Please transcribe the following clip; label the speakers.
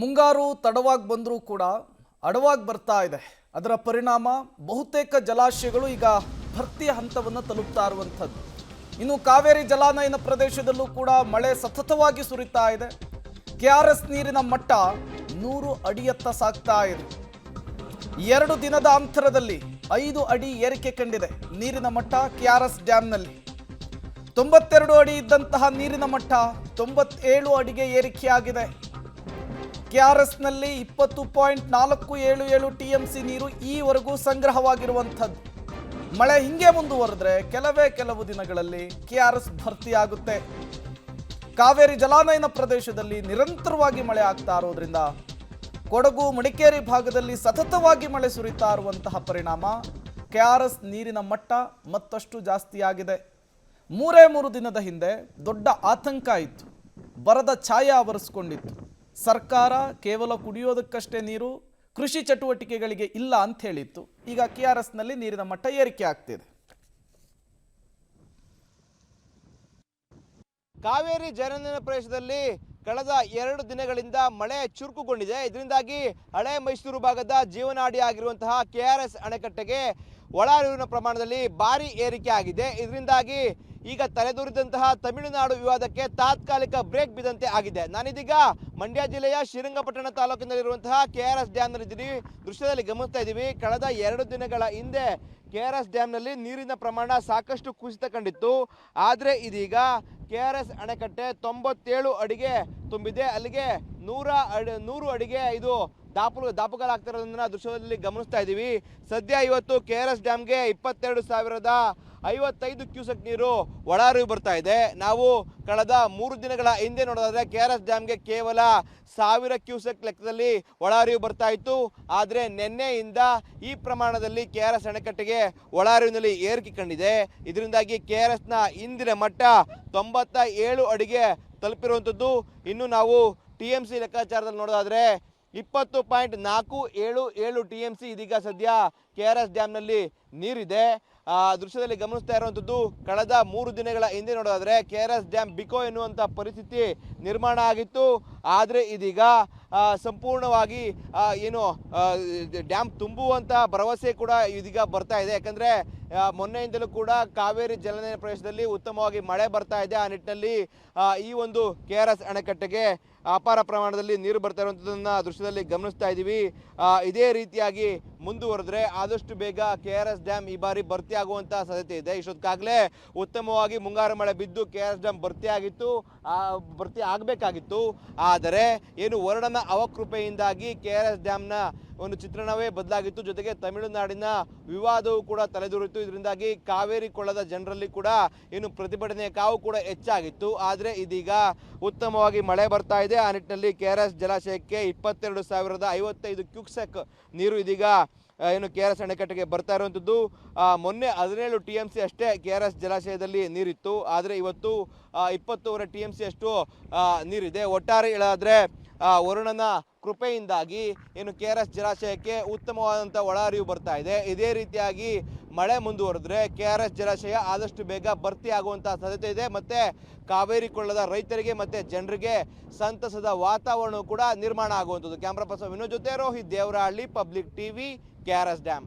Speaker 1: ಮುಂಗಾರು ತಡವಾಗಿ ಬಂದರೂ ಕೂಡ ಅಡವಾಗಿ ಬರ್ತಾ ಇದೆ. ಅದರ ಪರಿಣಾಮ ಬಹುತೇಕ ಜಲಾಶಯಗಳು ಈಗ ಭರ್ತಿಯ ಹಂತವನ್ನು ತಲುಪ್ತಾ ಇರುವಂಥದ್ದು. ಇನ್ನು ಕಾವೇರಿ ಜಲಾನಯನ ಪ್ರದೇಶದಲ್ಲೂ ಕೂಡ ಮಳೆ ಸತತವಾಗಿ ಸುರಿತಾ ಇದೆ. ಕೆಆರ್ಎಸ್ ನೀರಿನ ಮಟ್ಟ 100 ಅಡಿಯತ್ತ ಸಾಗ್ತಾ ಇದೆ. 2 ದಿನದ ಅಂತರದಲ್ಲಿ 5 ಅಡಿ ಏರಿಕೆ ಕಂಡಿದೆ ನೀರಿನ ಮಟ್ಟ ಕೆಆರ್ಎಸ್ ಡ್ಯಾಂನಲ್ಲಿ. 92 ಅಡಿ ಇದ್ದಂತಹ ನೀರಿನ ಮಟ್ಟ 97 ಅಡಿಗೆ ಏರಿಕೆಯಾಗಿದೆ. ಕೆಆರ್ಎಸ್ನಲ್ಲಿ 20.477 ಟಿಎಂಸಿ ನೀರು ಈವರೆಗೂ ಸಂಗ್ರಹವಾಗಿರುವಂಥದ್ದು. ಮಳೆ ಹಿಂಗೆ ಮುಂದುವರೆದ್ರೆ ಕೆಲವು ದಿನಗಳಲ್ಲಿ ಕೆಆರ್ಎಸ್ ಭರ್ತಿಯಾಗುತ್ತೆ. ಕಾವೇರಿ ಜಲಾನಯನ ಪ್ರದೇಶದಲ್ಲಿ ನಿರಂತರವಾಗಿ ಮಳೆ ಆಗ್ತಾ ಇರೋದ್ರಿಂದ ಕೊಡಗು ಮಡಿಕೇರಿ ಭಾಗದಲ್ಲಿ ಸತತವಾಗಿ ಮಳೆ ಸುರಿತಾ ಇರುವಂತಹ ಪರಿಣಾಮ ಕೆಆರ್ಎಸ್ ನೀರಿನ ಮಟ್ಟ ಮತ್ತಷ್ಟು ಜಾಸ್ತಿಯಾಗಿದೆ. 3 ದಿನದ ಹಿಂದೆ ದೊಡ್ಡ ಆತಂಕ ಇತ್ತು, ಬರದ ಛಾಯೆ ಆವರಿಸಿಕೊಂಡಿತ್ತು. ಸರ್ಕಾರ ಕೇವಲ ಕುಡಿಯೋದಕ್ಕಷ್ಟೇ ನೀರು, ಕೃಷಿ ಚಟುವಟಿಕೆಗಳಿಗೆ ಇಲ್ಲ ಅಂತ ಹೇಳಿತ್ತು. ಈಗ ಕೆಆರ್ಎಸ್ನಲ್ಲಿ ನೀರಿನ ಮಟ್ಟ ಏರಿಕೆ ಆಗ್ತಿದೆ.
Speaker 2: ಕಾವೇರಿ ಜಲಾನಯನ ಪ್ರದೇಶದಲ್ಲಿ ಕಳೆದ 2 ದಿನಗಳಿಂದ ಮಳೆ ಚುರುಕುಗೊಂಡಿದೆ. ಇದರಿಂದಾಗಿ ಹಳೆ ಮೈಸೂರು ಭಾಗದ ಜೀವನಾಡಿ ಆಗಿರುವಂತಹ ಕೆಆರ್ಎಸ್ ಅಣೆಕಟ್ಟೆಗೆ ಒಳಹರಿವಿನ ಪ್ರಮಾಣದಲ್ಲಿ ಭಾರಿ ಏರಿಕೆ ಆಗಿದೆ. ಇದರಿಂದಾಗಿ ಈಗ ತಲೆದೂರಿದಂತಹ ತಮಿಳುನಾಡು ವಿವಾದಕ್ಕೆ ತಾತ್ಕಾಲಿಕ ಬ್ರೇಕ್ ಬಿದ್ದಂತೆ ಆಗಿದೆ. ನಾನಿದೀಗ ಮಂಡ್ಯ ಜಿಲ್ಲೆಯ ಶ್ರೀರಂಗಪಟ್ಟಣ ತಾಲೂಕಿನಲ್ಲಿರುವಂತಹ ಕೆಆರ್ಎಸ್ ಡ್ಯಾಂನಲ್ಲಿದ್ದೀನಿ. ದೃಶ್ಯದಲ್ಲಿ ಗಮನಿಸ್ತಾ ಇದ್ದೀವಿ, ಕಳೆದ 2 ದಿನಗಳ ಹಿಂದೆ ಕೆಆರ್ಎಸ್ ಡ್ಯಾಂನಲ್ಲಿ ನೀರಿನ ಪ್ರಮಾಣ ಸಾಕಷ್ಟು ಕುಸಿತ ಕಂಡಿತ್ತು. ಆದರೆ ಇದೀಗ ಕೆಆರ್ಎಸ್ ಅಣೆಕಟ್ಟೆ 97 ಅಡಿಗೆ ತುಂಬಿದೆ. ಅಲ್ಲಿಗೆ 100 ಅಡಿಗೆ ಇದು ದಾಪುಗಾಲಾಗ್ತಿರೋದನ್ನ ದೃಶ್ಯದಲ್ಲಿ ಗಮನಿಸ್ತಾ ಇದ್ದೀವಿ. ಸದ್ಯ ಇವತ್ತು ಕೆಆರ್ಎಸ್ ಡ್ಯಾಮ್ಗೆ 22,055 ಕ್ಯೂಸೆಕ್ ನೀರು ಒಳಹರಿವು ಬರ್ತಾ ಇದೆ. ನಾವು ಕಳೆದ 3 ದಿನಗಳ ಹಿಂದೆ ನೋಡೋದಾದ್ರೆ ಕೆಆರ್ಎಸ್ ಡ್ಯಾಮ್ಗೆ ಕೇವಲ 1000 ಕ್ಯೂಸೆಕ್ ಲೆಕ್ಕದಲ್ಲಿ ಒಳಹರಿವು ಬರ್ತಾ ಇತ್ತು. ಆದರೆ ನಿನ್ನೆಯಿಂದ ಈ ಪ್ರಮಾಣದಲ್ಲಿ ಕೆಆರ್ಎಸ್ ಅಣೆಕಟ್ಟೆಗೆ ಒಳಹರಿವಿನಲ್ಲಿ ಏರಿಕೆ ಕಂಡಿದೆ. ಇದರಿಂದಾಗಿ ಕೆಆರ್ಎಸ್ನ ಇಂದಿನ ಮಟ್ಟ 97 ಅಡಿಗೆ ತಲುಪಿರುವಂಥದ್ದು. ಇನ್ನು ನಾವು ಟಿಎಂಸಿ ಲೆಕ್ಕಾಚಾರದಲ್ಲಿ ನೋಡೋದಾದ್ರೆ 20.477 ಟಿಎಂಸಿ ಇದೀಗ ಸದ್ಯ ಕೆಆರ್ಎಸ್ ಡ್ಯಾಮ್ನಲ್ಲಿ ನೀರಿದೆ. ದೃಶ್ಯದಲ್ಲಿ ಗಮನಿಸ್ತಾ ಇರುವಂಥದ್ದು, ಕಳೆದ 3 ದಿನಗಳ ಹಿಂದೆ ನೋಡೋದಾದ್ರೆ ಕೆಆರ್ಎಸ್ ಡ್ಯಾಮ್ ಬಿಕೋ ಎನ್ನುವಂಥ ಪರಿಸ್ಥಿತಿ ನಿರ್ಮಾಣ ಆಗಿತ್ತು. ಆದರೆ ಇದೀಗ ಸಂಪೂರ್ಣವಾಗಿ ಡ್ಯಾಮ್ ತುಂಬುವಂಥ ಭರವಸೆ ಕೂಡ ಇದೀಗ ಬರ್ತಾ ಇದೆ. ಯಾಕಂದರೆ ಮೊನ್ನೆಯಿಂದಲೂ ಕೂಡ ಕಾವೇರಿ ಜಲಾನಯನ ಪ್ರದೇಶದಲ್ಲಿ ಉತ್ತಮವಾಗಿ ಮಳೆ ಬರ್ತಾ ಇದೆ. ಆ ನಿಟ್ಟಿನಲ್ಲಿ ಈ ಒಂದು ಕೆಆರ್ಎಸ್ ಅಣೆಕಟ್ಟೆಗೆ ಅಪಾರ ಪ್ರಮಾಣದಲ್ಲಿ ನೀರು ಬರ್ತಾ ಇರುವಂಥದ್ದನ್ನು ದೃಶ್ಯದಲ್ಲಿ ಗಮನಿಸ್ತಾ ಇದ್ದೀವಿ. ಇದೇ ರೀತಿಯಾಗಿ ಮುಂದುವರೆದ್ರೆ ಆದಷ್ಟು ಬೇಗ ಕೆಆರ್ಎಸ್ ಡ್ಯಾಮ್ ಈ ಬಾರಿ ಭರ್ತಿ ಆಗುವಂಥ ಸಾಧ್ಯತೆ ಇದೆ. ಇಷ್ಟೊತ್ತಾಗಲೇ ಉತ್ತಮವಾಗಿ ಮುಂಗಾರು ಮಳೆ ಬಿದ್ದು ಕೆಆರ್ಎಸ್ ಡ್ಯಾಮ್ ಭರ್ತಿ ಆಗಬೇಕಾಗಿತ್ತು. ಆದರೆ ವರ್ಣನ ಅವಕೃಪೆಯಿಂದಾಗಿ ಕೆಆರ್ಎಸ್ ಡ್ಯಾಮ್ನ ಒಂದು ಚಿತ್ರಣವೇ ಬದಲಾಗಿತ್ತು. ಜೊತೆಗೆ ತಮಿಳುನಾಡಿನ ವಿವಾದವೂ ಕೂಡ ತಲೆದೂರಿತ್ತು. ಇದರಿಂದಾಗಿ ಕಾವೇರಿ ಕೊಳ್ಳದ ಜನರಲ್ಲಿ ಕೂಡ ಪ್ರತಿಭಟನೆಯ ಕಾವು ಕೂಡ ಹೆಚ್ಚಾಗಿತ್ತು. ಆದರೆ ಇದೀಗ ಉತ್ತಮವಾಗಿ ಮಳೆ ಬರ್ತಾ ಇದೆ. ಆ ನಿಟ್ಟಿನಲ್ಲಿ ಕೆಆರ್ಎಸ್ ಜಲಾಶಯಕ್ಕೆ 22,055 ಕ್ಯೂಸೆಕ್ ನೀರು ಇದೀಗ ಕೆಆರ್ಎಸ್ ಅಣೆಕಟ್ಟೆಗೆ ಬರ್ತಾ ಇರುವಂಥದ್ದು. ಮೊನ್ನೆ 17 ಟಿಎಂಸಿ ಅಷ್ಟೇ ಕೆಆರ್ಎಸ್ ಜಲಾಶಯದಲ್ಲಿ ನೀರಿತ್ತು. ಆದರೆ ಇವತ್ತು 20 ಟಿಎಂಸಿ ಅಷ್ಟು ನೀರಿದೆ. ಒಟ್ಟಾರೆ ಹೇಳಾದ್ರೆ ವರುಣನ ಕೃಪೆಯಿಂದಾಗಿ ಕೆಆರ್ಎಸ್ ಜಲಾಶಯಕ್ಕೆ ಉತ್ತಮವಾದಂಥ ಒಳಹರಿವು ಬರ್ತಾ ಇದೆ. ಇದೇ ರೀತಿಯಾಗಿ ಮಳೆ ಮುಂದುವರೆದ್ರೆ ಕೆಆರ್ಎಸ್ ಜಲಾಶಯ ಆದಷ್ಟು ಬೇಗ ಭರ್ತಿ ಆಗುವಂಥ ಸಾಧ್ಯತೆ ಇದೆ. ಮತ್ತೆ ಕಾವೇರಿ ಕೊಳ್ಳದ ರೈತರಿಗೆ ಮತ್ತೆ ಜನರಿಗೆ ಸಂತಸದ ವಾತಾವರಣ ಕೂಡ ನಿರ್ಮಾಣ ಆಗುವಂಥದ್ದು. ಕ್ಯಾಮ್ರಾ ಪರ್ಸನ್ ವಿನೋದ್ ಜೊತೆ Rohit Devarahalli, public TV, KRS dam.